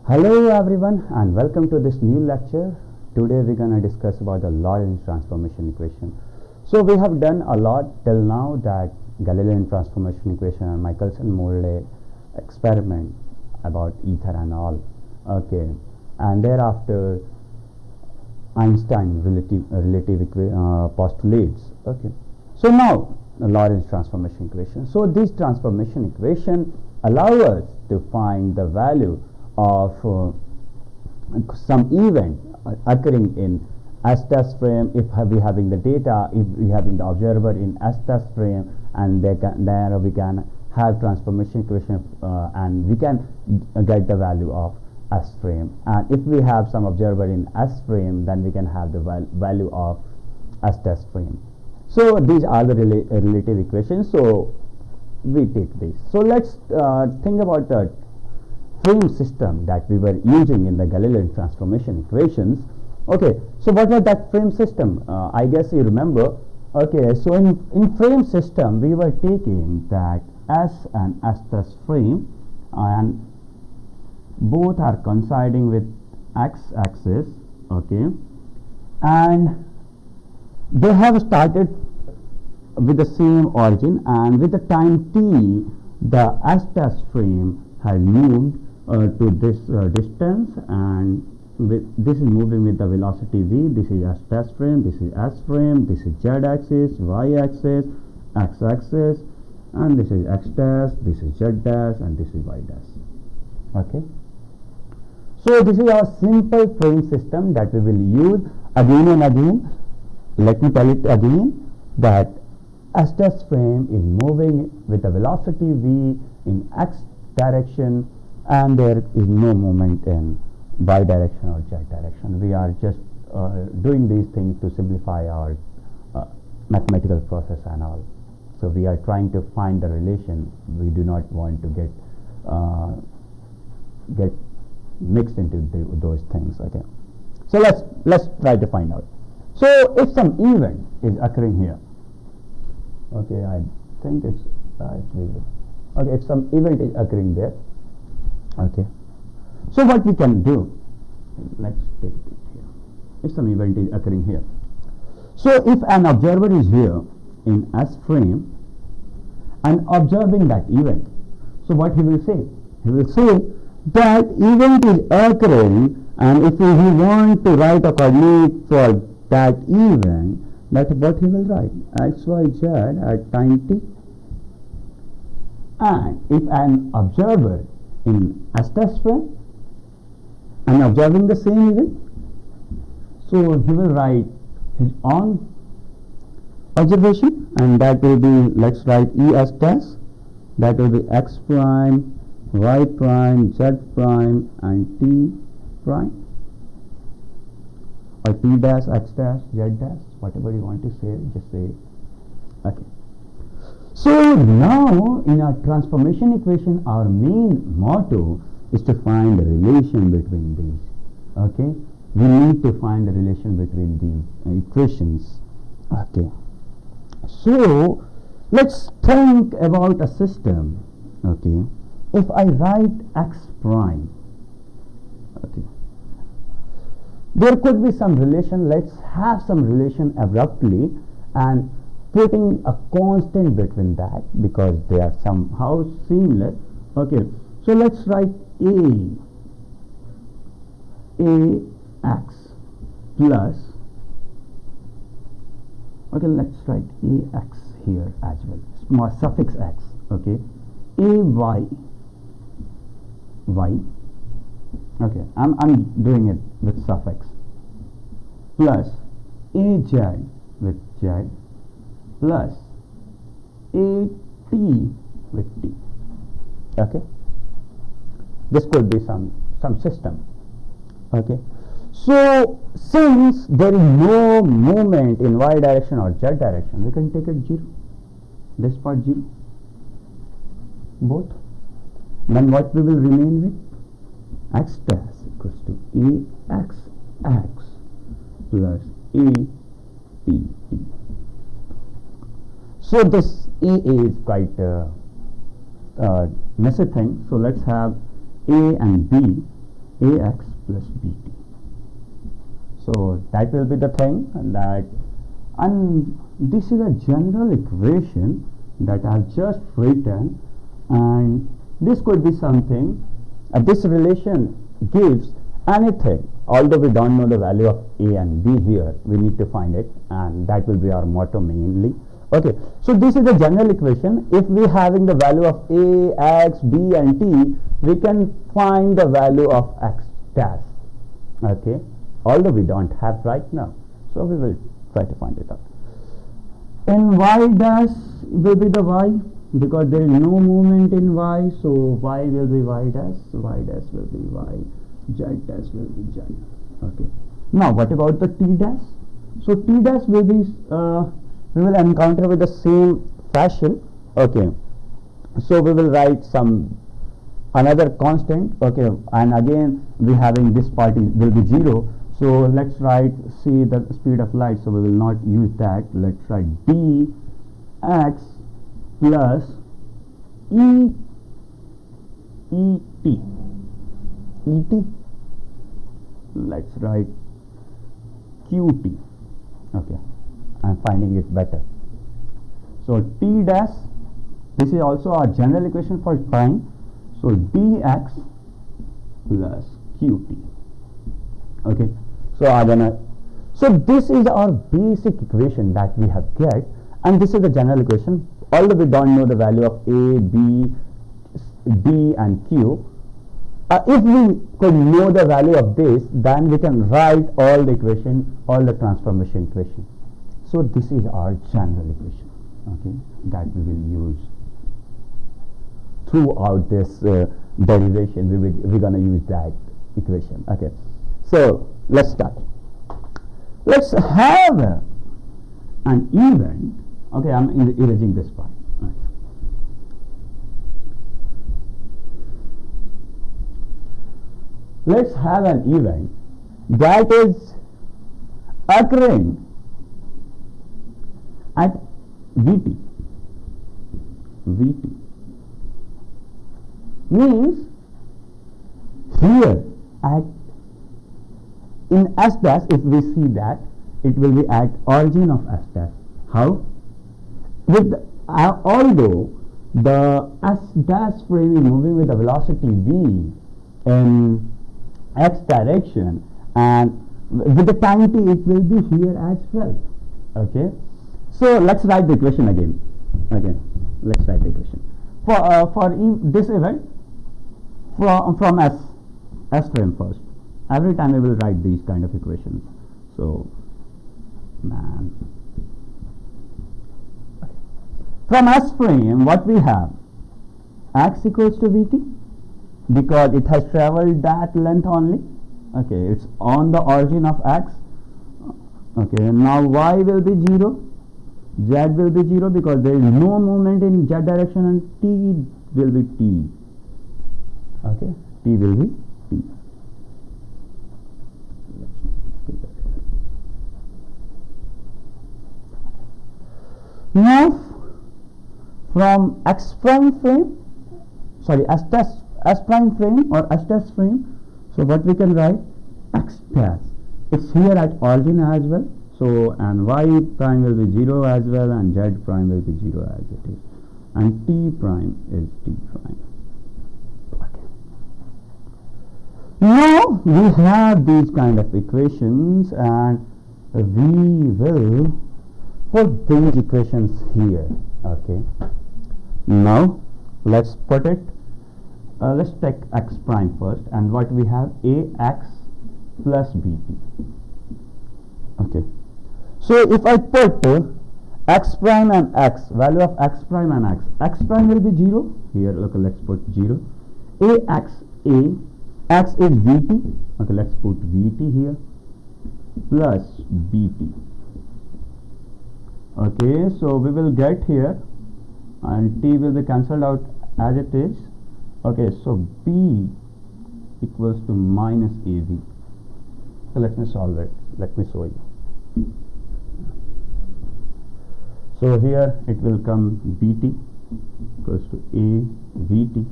Hello everyone and welcome to this new lecture. Today we're going to discuss about the Lorentz transformation equation. So we have done a lot till now, that Galilean transformation equation and Michelson-Morley experiment about ether and all. Okay, and thereafter Einstein relative postulates. Okay, so now the Lorentz transformation equation. So this transformation equation allow us to find the value of some event occurring in S test frame. If we having the data, if we having the observer in S test frame, and there we can have transformation equation and we can get the value of S frame. And if we have some observer in S frame, then we can have the value of S test frame. So these are the relative equations. So we take this. So let's think about the frame system that we were using in the Galilean transformation equations. Okay, so what was that frame system? I guess you remember. Okay, so in frame system we were taking that S and S test frame, and both are coinciding with X axis. Okay, and they have started with the same origin, and with the time t the S test frame has moved to this distance, and this is moving with the velocity v. This is S test frame, this is S frame, this is Z axis, Y axis, X axis, and this is X dash, this is Z dash, and this is Y dash. Okay, so this is our simple frame system that we will use again and again. Let me tell it again, that S test frame is moving with the velocity v in X direction, and there is no movement in Y direction or Z direction. We are just doing these things to simplify our mathematical process and all. So we are trying to find the relation. We do not want to get mixed into those things. Okay, so let's try to find out. So if some event is occurring here, okay, I think it's visible. Okay, if some event is occurring there, okay, so what we can do, let's take it here. If some event is occurring here, so if an observer is here in S frame and observing that event, so what he will say? He will say that event is occurring, and if he want to write a coordinate for that event, that's what he will write: x, y, z at time t. And if an observer in S test frame and observing the same event, so he will write his own observation, and that will be, let's write E S test, that will be x prime, y prime, z prime, and t prime, or t dash, x dash, z dash, whatever you want to say, just say it. Okay. So now in our transformation equation, our main motto is to find the relation between these. Okay, we need to find the relation between the equations. Okay, so let's think about a system. Okay, if I write x prime, okay, there could be some relation. Let's have some relation abruptly and putting a constant between that, because they are somehow similar. Okay, so let's write ax plus, okay, let's write ax here as well, small suffix x. Okay, ay y, okay, I'm doing it with suffix, plus az with z, plus at with t. Okay, this could be some system. Okay, so since there is no movement in y direction or z direction, we can take it 0, this part 0, both. Then what we will remain with? X dash equals to ax plus a p t. So this A is quite messy thing. So let's have A and B ax plus bt. So that will be the thing, and this is a general equation that I have just written, and this could be something. This relation gives anything, although we don't know the value of a and b here, we need to find it, and that will be our motto mainly. Okay, so this is the general equation. If we having the value of a, x, b and t, we can find the value of x dash. Okay, although we don't have right now, so we will try to find it out. In y dash will be the y, because there is no movement in y, so y will be y dash will be y, z dash will be z. Okay, now what about the t dash? So t dash will be we will encounter with the same fashion. Okay, so we will write some another constant. Okay, and again we having this part will be 0, so let's write, see the speed of light, so we will not use that. Let's write dx plus et. Let's write qt. Okay, I'm finding it better. So t dash, this is also our general equation for time, so dx plus qt. Okay, so this is our basic equation that we have get, and this is the general equation. Although we don't know the value of a, b, d and q, if we could know the value of this, then we can write all the equation, all the transformation equation. So this is our general equation, okay, that we will use throughout this derivation. We're going to use that equation. Okay, so let's start. Let's have an event. Okay, I'm erasing this part. Okay. Let's have an event that is occurring at Vt. Means here at in S dash, if we see that, it will be at origin of S dash. How? With although the S dash frame is moving with a velocity v in x direction, and with the time t it will be here as well. Okay, so let's write the equation again. Let's write the equation for this event from S frame first. Every time we will write these kind of equations. So from S frame, what we have, x equals to vt, because it has traveled that length only. Okay, it's on the origin of x. Okay, now y will be 0, z will be 0 because there is no movement in z direction, and t will be t. Okay, t will be t. Now from x prime frame, sorry, S prime frame or S dash frame, so what we can write, x dash, it's here at origin as well, so and y prime will be 0 as well, and z prime will be 0 as it is, and t prime is t prime. Okay. Now we have these kind of equations, and we will put these equations here. Okay, now let's put it, let's take x prime first, and what we have, ax plus bt. Okay, so if I put x prime and x, value of x prime and x prime will be 0 here. Okay, let's put 0. X is vt. Okay, let's put vt here plus bt. Okay, so we will get here, and t will be cancelled out as it is. Okay, so b equals to minus av. So let me solve it. Let me show you. So here it will come bt equals to a vt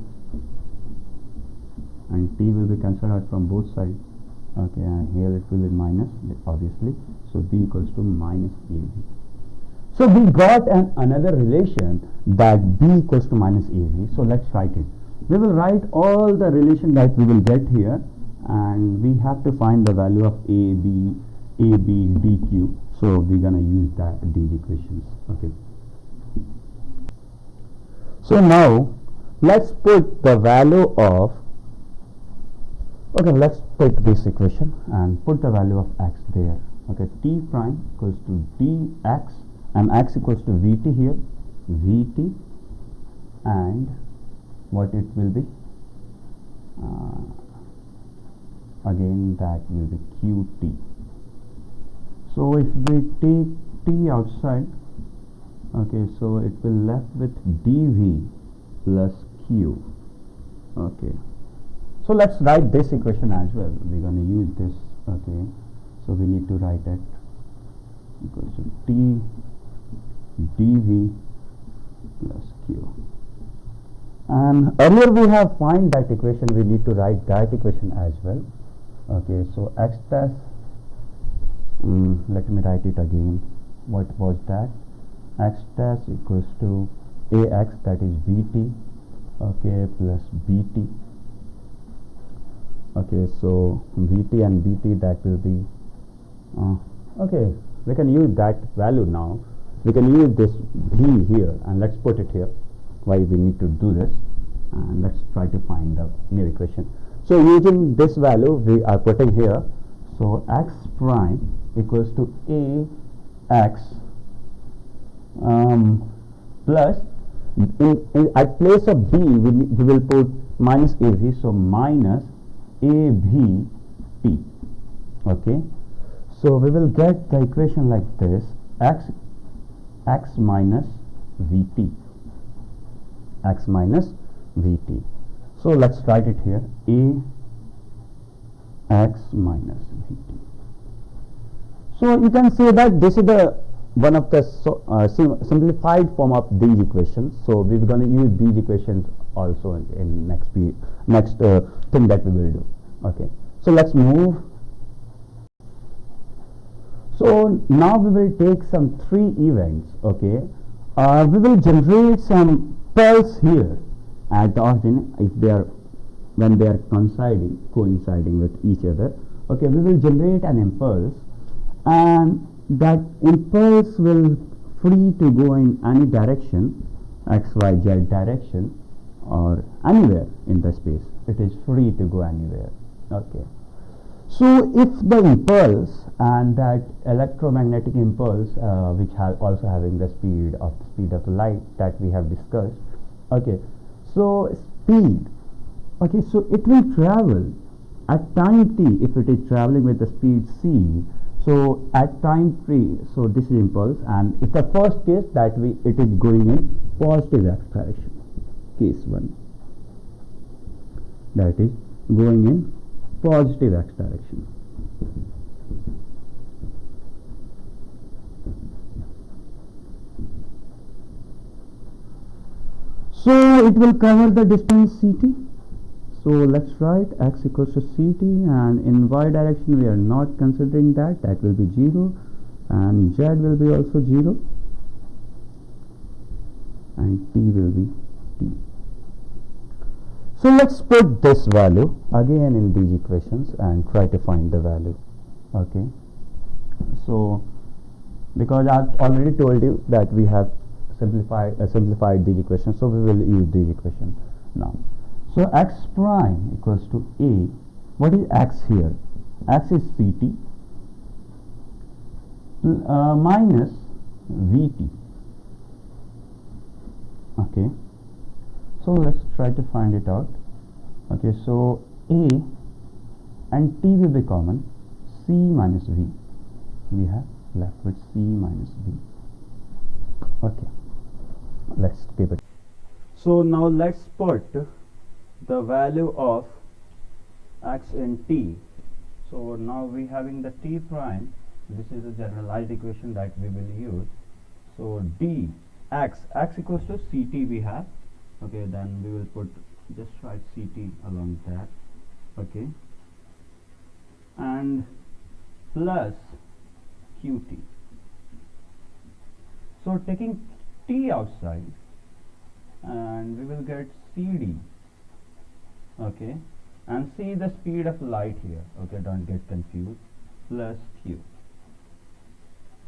and t will be cancelled out from both sides. Okay, and here it will be minus, obviously. So b equals to minus ab. So we got another relation that b equals to minus ab. So let's write it. We will write all the relation that we will get here, and we have to find the value of ab, dq. So we're gonna use these equations. Okay. So now let's put the value of, okay, let's take this equation and put the value of x there. Okay, t prime equals to dx, and x equals to vt here, vt, and what it will be, again that will be qt. So if we take t outside, okay, so it will left with dv plus q. Okay, so let's write this equation as well. We're going to use this. Okay, so we need to write it equals to t dv plus q. And earlier we have find that equation, we need to write that equation as well. Okay, so x dash, let me write it again. What was that? X dash equals to ax, that is bt, okay, plus bt. Okay, so vt and bt, that will be, okay, we can use that value now. We can use this v here, and let's put it here. Why we need to do this, and let's try to find the new equation. So using this value we are putting here, so x prime equals to ax plus, at place of b we will put minus av, so minus avt. Okay, so we will get the equation like this, x minus vt, x minus vt. So let's write it here, ax minus vt. So you can say that this is the one of the simplified form of these equations. So we're going to use these equations also in next thing that we will do. Okay, so let's move. So now we will take some three events. Okay, we will generate some pulse here at the origin if they are, when they are coinciding with each other. Okay, we will generate an impulse, and that impulse will free to go in any direction, x, y, z direction, or anywhere in the space. It is free to go anywhere. Okay, so if the impulse and that electromagnetic impulse, which also having the speed of light that we have discussed. Okay, so speed, okay, so it will travel at time t. If it is traveling with the speed c, so at time t, so this is impulse, and it's the first case that it is going in positive x direction, case 1, that is going in positive x direction. So it will cover the distance ct. So let's write x equals to ct, and in y direction we are not considering that, that will be 0, and z will be also 0, and t will be t. So let's put this value again in these equations and try to find the value. Okay, so because I've already told you that we have simplified these equations, so we will use these equations now. So x prime equals to a, what is x here? X is ct minus vt. Okay, so let's try to find it out. Okay, so a and t will be common, c minus v. We have left with c minus v. Okay, let's keep it. So now let's put the value of x in t. So now we having the t prime. This is a generalized equation that we will use. So d x equals to ct we have. Okay, then we will put, just write ct along that. okay, and plus qt. So taking t outside, and we will get cd, okay, and see the speed of light here, okay, don't get confused, plus q,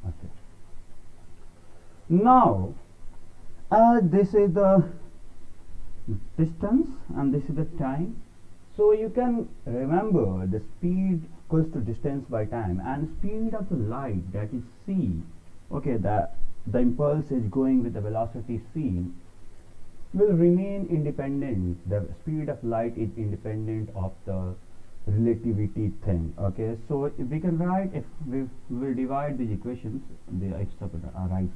okay. Now this is the distance and this is the time, so you can remember the speed equals to distance by time, and speed of the light, that is c, okay, the impulse is going with the velocity c, will remain independent. The speed of light is independent of the relativity thing, okay. So if we can write, if we will divide these equations, write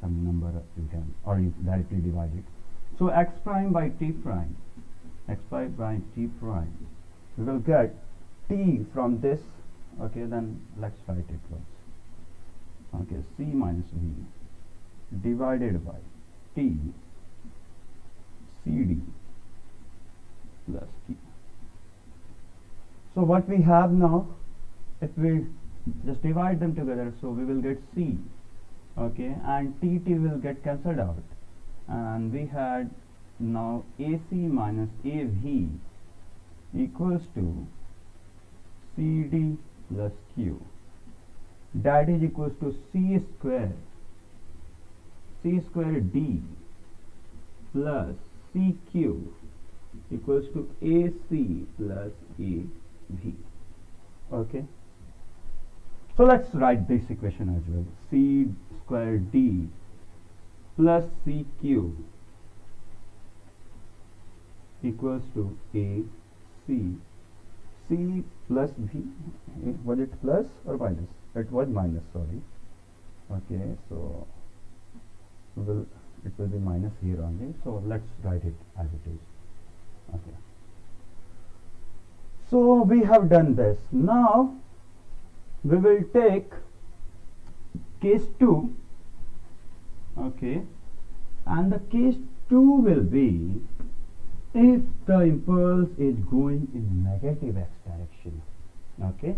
some number, you can, or you directly divide it. So x prime by t prime, x prime by t prime, we will get t from this, okay, then let's write it once, okay, c minus v divided by t cd plus q. So what we have now, if we just divide them together, so we will get c, okay, and t will get cancelled out, and we had now ac minus av equals to cd plus q, that is equals to c square d plus cq equals to ac plus av, okay. So let's write this equation as well, c square d plus cq equals to a c, c plus v, was it plus or minus? It was minus, sorry, okay, so it will be minus here only, so let's write it as it is, okay. So we have done this. Now we will take case 2, okay, and the case 2 will be if the impulse is going in negative x direction, okay,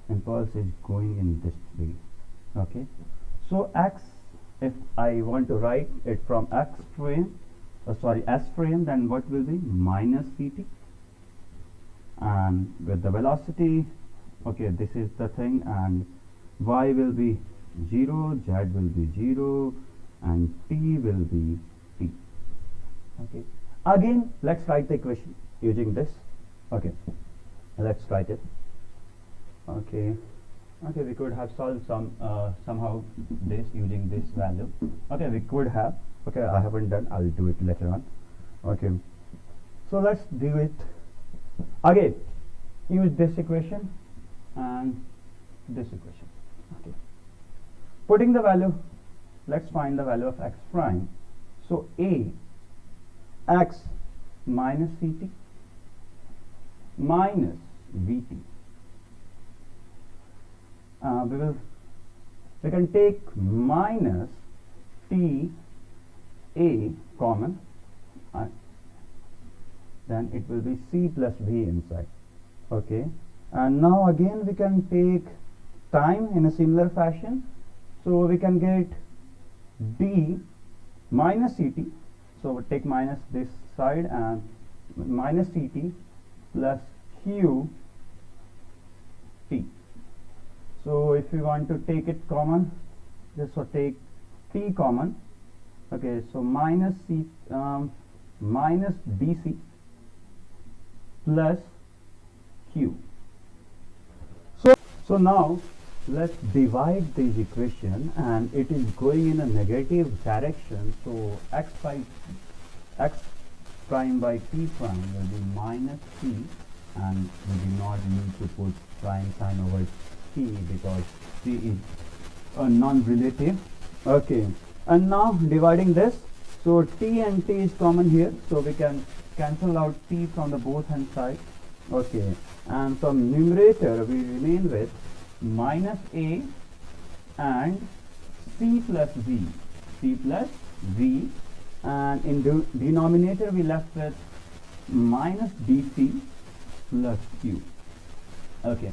impulse is going in this way, okay. So x, if I want to write it from s frame, then what will be minus ct, and with the velocity, okay, this is the thing, and y will be 0, z will be 0, and t will be t, okay. Again, let's write the equation using this, okay, let's write it, okay. Okay, we could have solved somehow this using this value, okay, we could have, okay, I haven't done, I'll do it later on, okay. So let's do it again, use this equation and this equation, okay. Putting the value, let's find the value of x prime, so a x minus ct minus vt, we can take minus t a common, then it will be c plus v inside, okay. And now again we can take time in a similar fashion, so we can get d minus ct, so we take minus this side and minus ct plus q t. So if we want to take it common, just so take t common, okay, so minus c minus dc plus q. So now let's divide this equation, and it is going in a negative direction, so x prime by t prime will be minus t, and we do not need to put prime sign over t because t is a non-relative, okay. And now dividing this, so t and t is common here, so we can cancel out t from the both hand side, okay. And from numerator we remain with minus a and c plus v, and in denominator we left with minus dc plus q, Okay.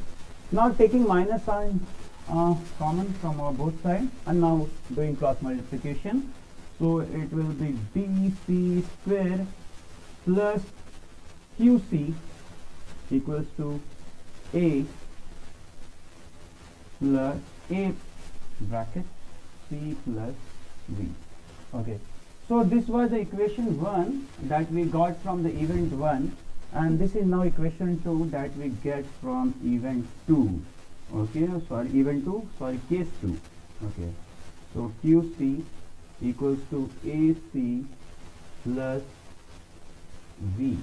Now taking minus sign common from both sides, and now doing cross multiplication. So it will be BC square plus QC equals to A plus A bracket C plus V. Okay. So this was the equation 1 that we got from the event 1, and this is now equation 2 that we get from event 2. Okay, sorry, event 2, sorry, case 2. Okay, so QC equals to AC plus V,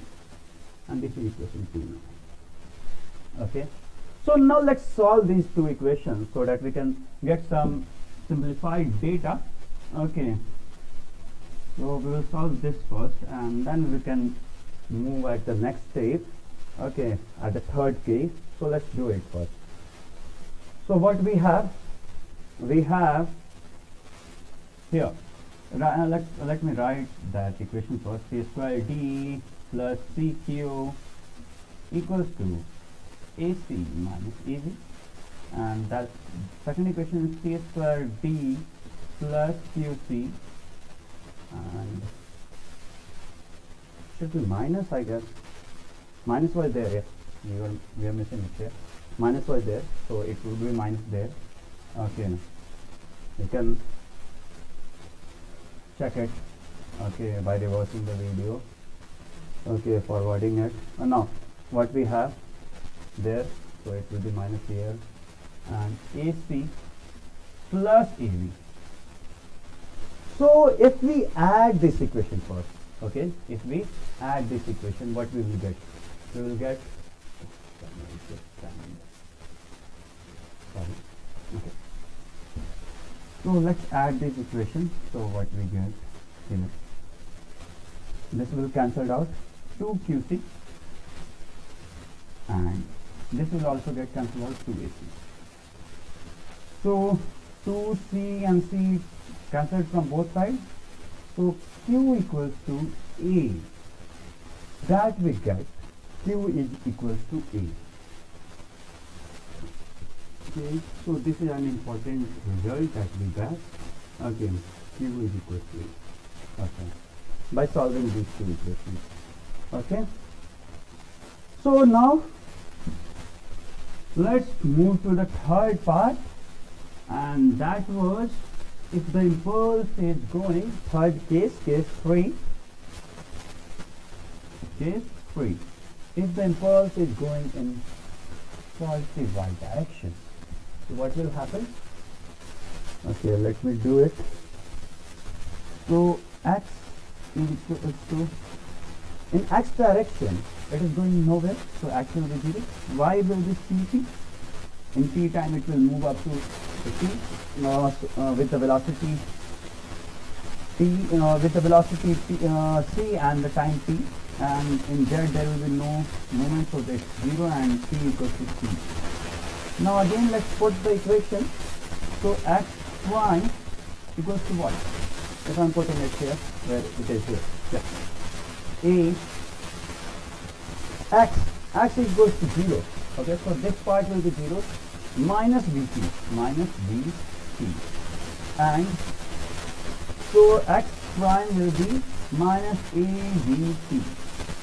and this is equation 2 now. Okay, so now let's solve these two equations so that we can get some simplified data. Okay, so we will solve this first, and then we can move at the next step. Okay, at the third case. So let's do it first. So what we have here, let me write that equation first. C square D plus CQ equals to AC minus AV, and that second equation is C square D plus QC, and should be minus, I guess. Minus was there, yeah. We are missing it here. Minus was there, so it will be minus there. Okay, you can check it, okay, by reversing the video. Okay, forwarding it. Now what we have there, so it will be minus here, and AC plus AV. So if we add this equation first, okay, if we add this equation, what we will get? We will get, okay. So let's add this equation. So what we get, this will cancel out 2QC, and this will also get cancelled out 2AC. So 2C and C cancelled from both sides. So Q equals to A. That we get, Q is equals to A. Okay, so this is an important result that we got. Okay, Q is equals to A. Okay, by solving these two equations. Okay, so now let's move to the third part, and that was if the impulse is going, third case, case 3, if the impulse is going in positive y direction, so what will happen? Okay, let me do it. So x is equal to, in x direction it is going nowhere, so x will be 0, y will be ct. In t time it will move up to t with the velocity t, with the velocity t, c and the time t, and in z there will be no movement, so that's 0 and t equals to c. Now again let's put the equation. So x prime equals to what? If I'm putting it here, where it is here, yeah. X equals to 0. Okay, so this part will be 0 minus Vt, and so x prime will be minus AVt.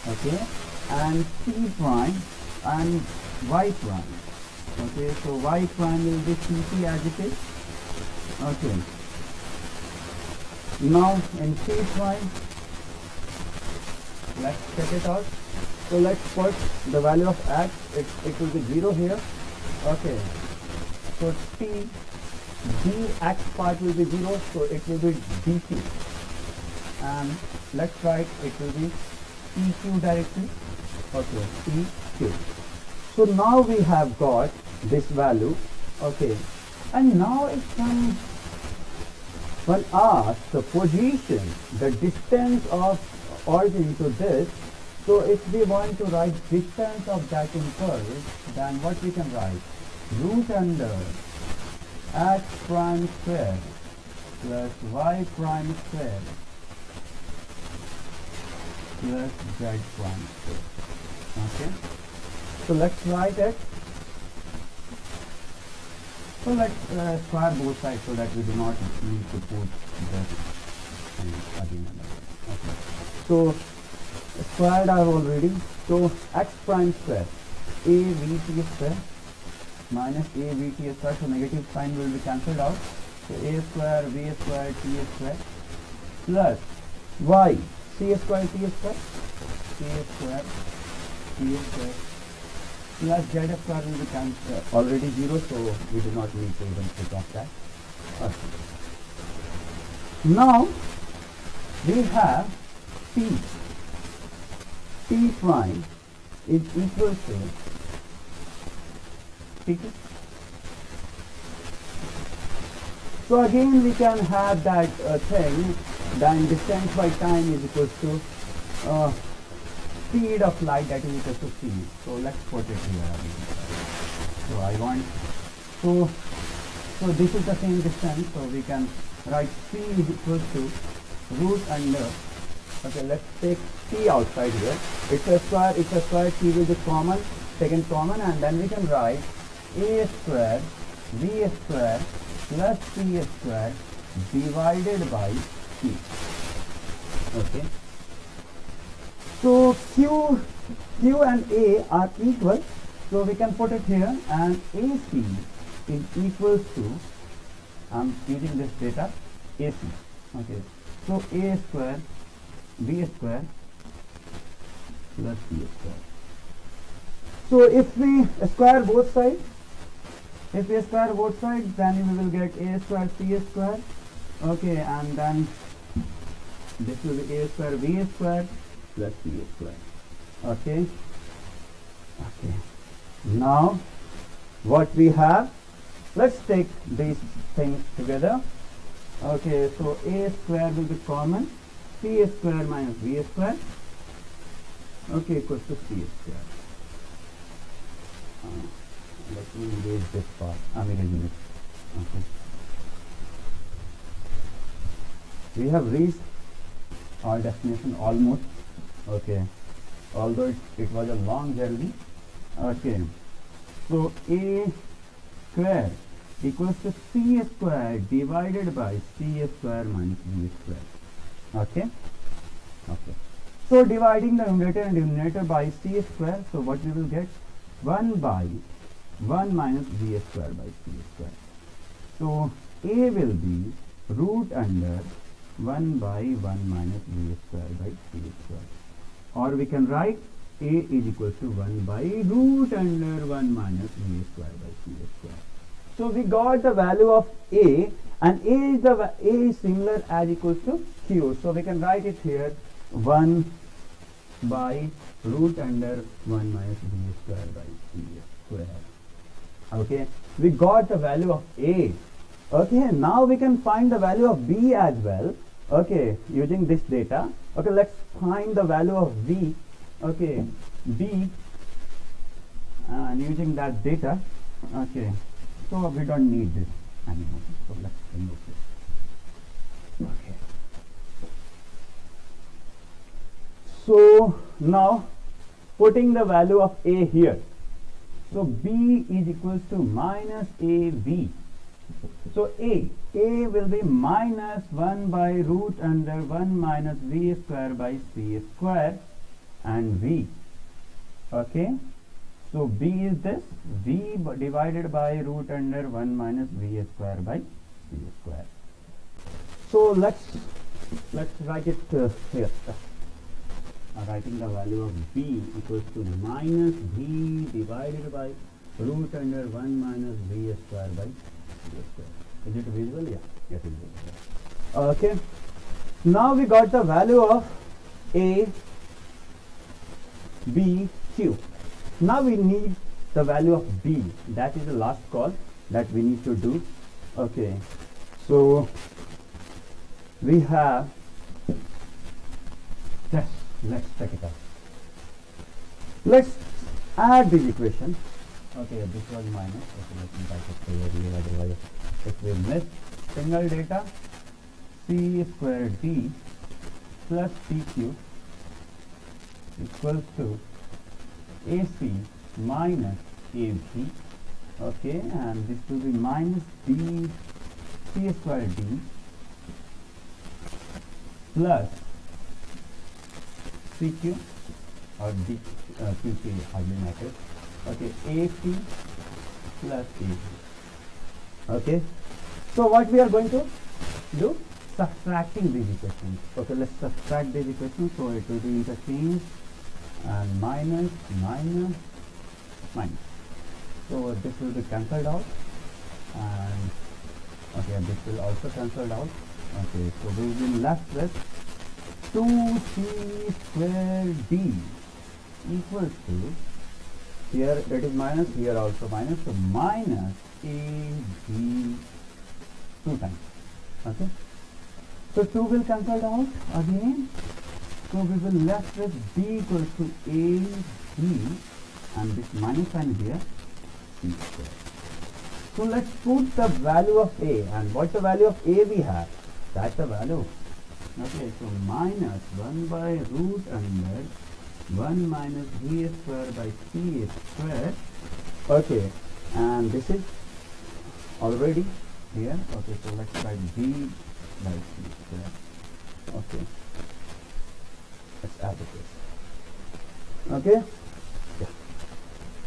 Okay, and c prime and y prime. Okay, so y prime will be ct as it is. Okay, now in c prime, let's check it out. So let's put the value of x, it will be 0 here. Okay, so t, dx part will be 0, so it will be dt, and let's write it will be eq directly. Okay, eq. So now we have got this value. Okay, and now it comes, when asked the position, the distance of origin to this. So if we want to write distance of that impulse, then what we can write? Root under x prime square plus y prime square plus z prime square. Okay, so let's write it. So let's square both sides so that we do not need to put this again. Okay. So squared are already. So x prime square a vt square minus a vt square. So negative sign will be cancelled out. So a square v square t square plus y c square t square c square t square plus z square will be already 0, so we do not need to even put off that. Okay. Now we have p prime is equal to p. So again we can have that thing, then distance by time is equal to speed of light, that is equal to c. So let's put it here. So I want, so this is the same distance, so we can write c is equal to root under, okay, let's take c outside here, it's a square, c will be common, second common, and then we can write a square v square plus c square divided by c. Okay. So q and a are equal, so we can put it here, and AC is equals to, I'm using this data, AC. Okay. So a square b square plus c square. So if we square both sides, then we will get a square c square. Okay, and then this will be a square v square plus c square. Okay. Now what we have, let's take these things together. Okay, so a square will be common, c square minus v square, okay, equals to c square. Let me erase this part. I'm erasing it. Okay. We have reached our destination almost. Okay. Although it was a long journey. Okay. So a square equals to c square divided by c square minus v square. Okay. So dividing the numerator and denominator by c square, so what we will get? 1 by 1 minus v square by c square. So a will be root under 1 by 1 minus v square by c square. Or we can write a is equal to 1 by root under 1 minus v square by c square. So we got the value of a, and a is similar as equals to q. So we can write it here 1 by root under 1 minus v square by c square. Okay, we got the value of a. Okay, now we can find the value of b as well. Okay, using this data. Okay, let's find the value of v. Okay, b, and using that data. Okay, so we don't need this anymore. So let's remove this. Okay. So now putting the value of a here. So b is equals to minus av. So a will be minus 1 by root under 1 minus v square by c square, and v. Okay. So b is this, v divided by root under 1 minus v square by c square. So let's write it here. Writing the value of b equals to minus v divided by root under 1 minus v square by c square. Is it visible? Yeah. Yes, it is visible. Okay. Now we got the value of a, b, q. Now we need the value of b. That is the last call that we need to do. Okay. So we have this. Let's check it out. Let's add this equation. Okay, this was minus. Okay, let me type it clearly, otherwise it will miss. Single data c square d plus pq equals to ac minus av Okay, and this will be minus d c square d plus cq or d qc hardly matters. Okay, ap plus ap. Okay, so what we are going to do? Subtracting these equations. Okay, let's subtract these equations. So it will be interchanged and minus, minus, minus. So this will be cancelled out, and okay, this will also cancelled out. Okay, so we will be left with 2c square d equals to, here it is minus, here also minus, so minus ab 2 times. Okay, so 2 will cancel out again, so we will left with d equals to ab, and this minus sign here, c square. So let's put the value of a, and what the value of a we have, that's the value. Okay, so minus 1 by root under 1 minus v square by c square. Okay, and this is already here. Okay, so let's write b by c square. Okay, let's add this. Okay, yeah.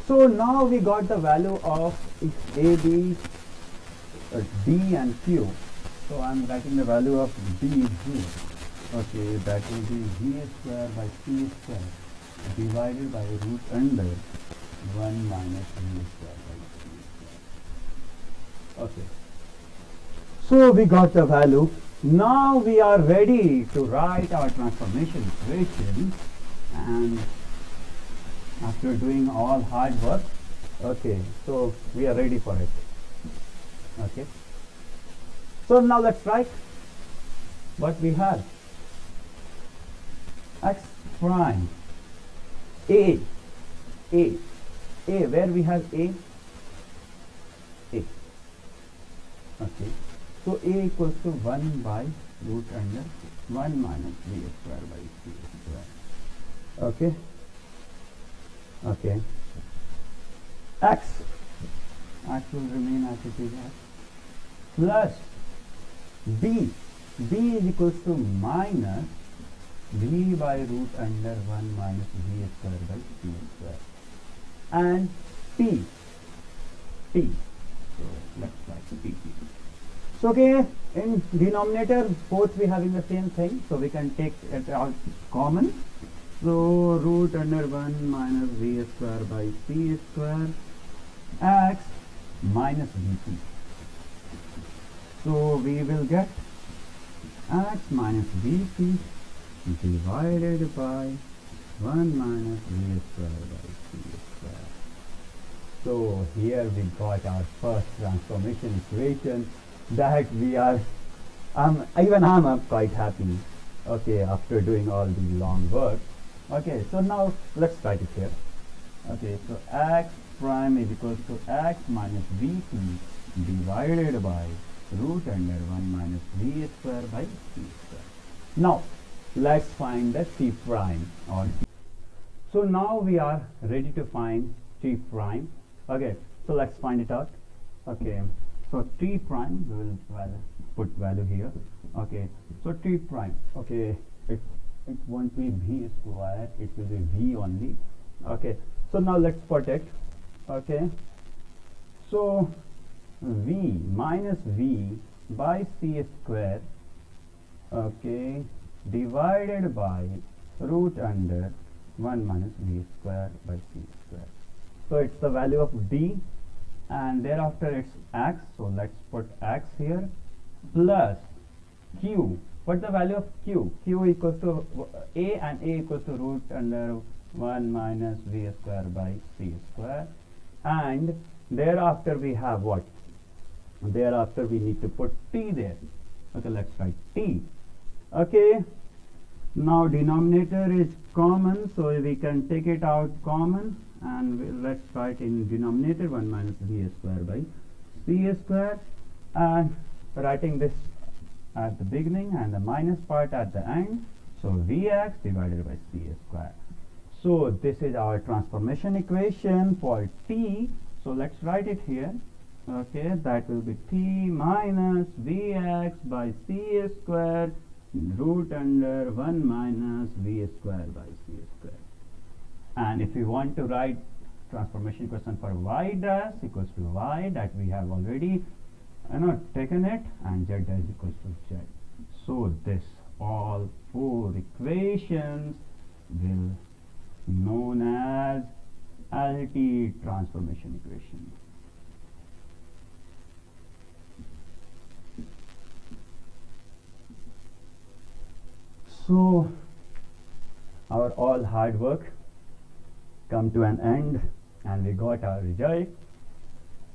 So now we got the value of a, b, d and q. So I am writing the value of d here. Okay, that will be v square by c square divided by root under 1 minus v square by c square. Okay, so we got the value. Now we are ready to write our transformation equation, and after doing all hard work, okay, so we are ready for it. Okay, so now let's write what we have. X prime a, where we have a. Okay, so a equals to 1 by root under 1 minus v square by c square. Okay, okay, x will remain as it is, plus b is equals to minus v by root under 1 minus v square by c square, and t. So let's write t. So okay, in denominator both we having the same thing, so we can take it out common. So root under 1 minus v square by c square x minus vt. So we will get x minus vt divided by 1 minus v square by c square. So here we got our first transformation equation that we are, even I'm quite happy, okay, after doing all the long work. Okay, so now let's write it here. Okay, so x prime is equals to x minus vt divided by root under 1 minus v square by c square. Now let's find the t prime or t. So now we are ready to find t prime. Okay, so let's find it out. Okay, so t prime, we will put value here. Okay, so t prime, okay, it won't be v square, it will be v only. Okay, so now let's put it. Okay, so v minus v by c square, okay, divided by root under 1 minus v square by c square. So it's the value of d, and thereafter it's x, so let's put x here, plus q. What's the value of q? Q equals to a, and a equals to root under 1 minus v square by c square, and thereafter we have what? Thereafter we need to put t there. Okay, let's write t. Okay, now denominator is common, so we can take it out common, and let's write in denominator 1 minus v square by c square, and writing this at the beginning and the minus part at the end, so vx divided by c square. So this is our transformation equation for t. So let's write it here. Okay, that will be p minus vx by c square root under 1 minus v square by c square. And if you want to write transformation equation for y dash equals to y, that we have already taken it, and z dash equals to z. So this all four equations will known as LT transformation equation. So our all hard work come to an end and we got our result.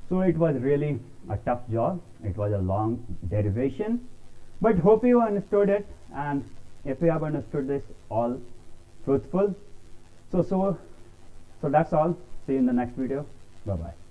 So it was really a tough job. It was a long derivation, but hope you understood it, and if you have understood this, all truthful. So that's all. See you in the next video. Bye bye.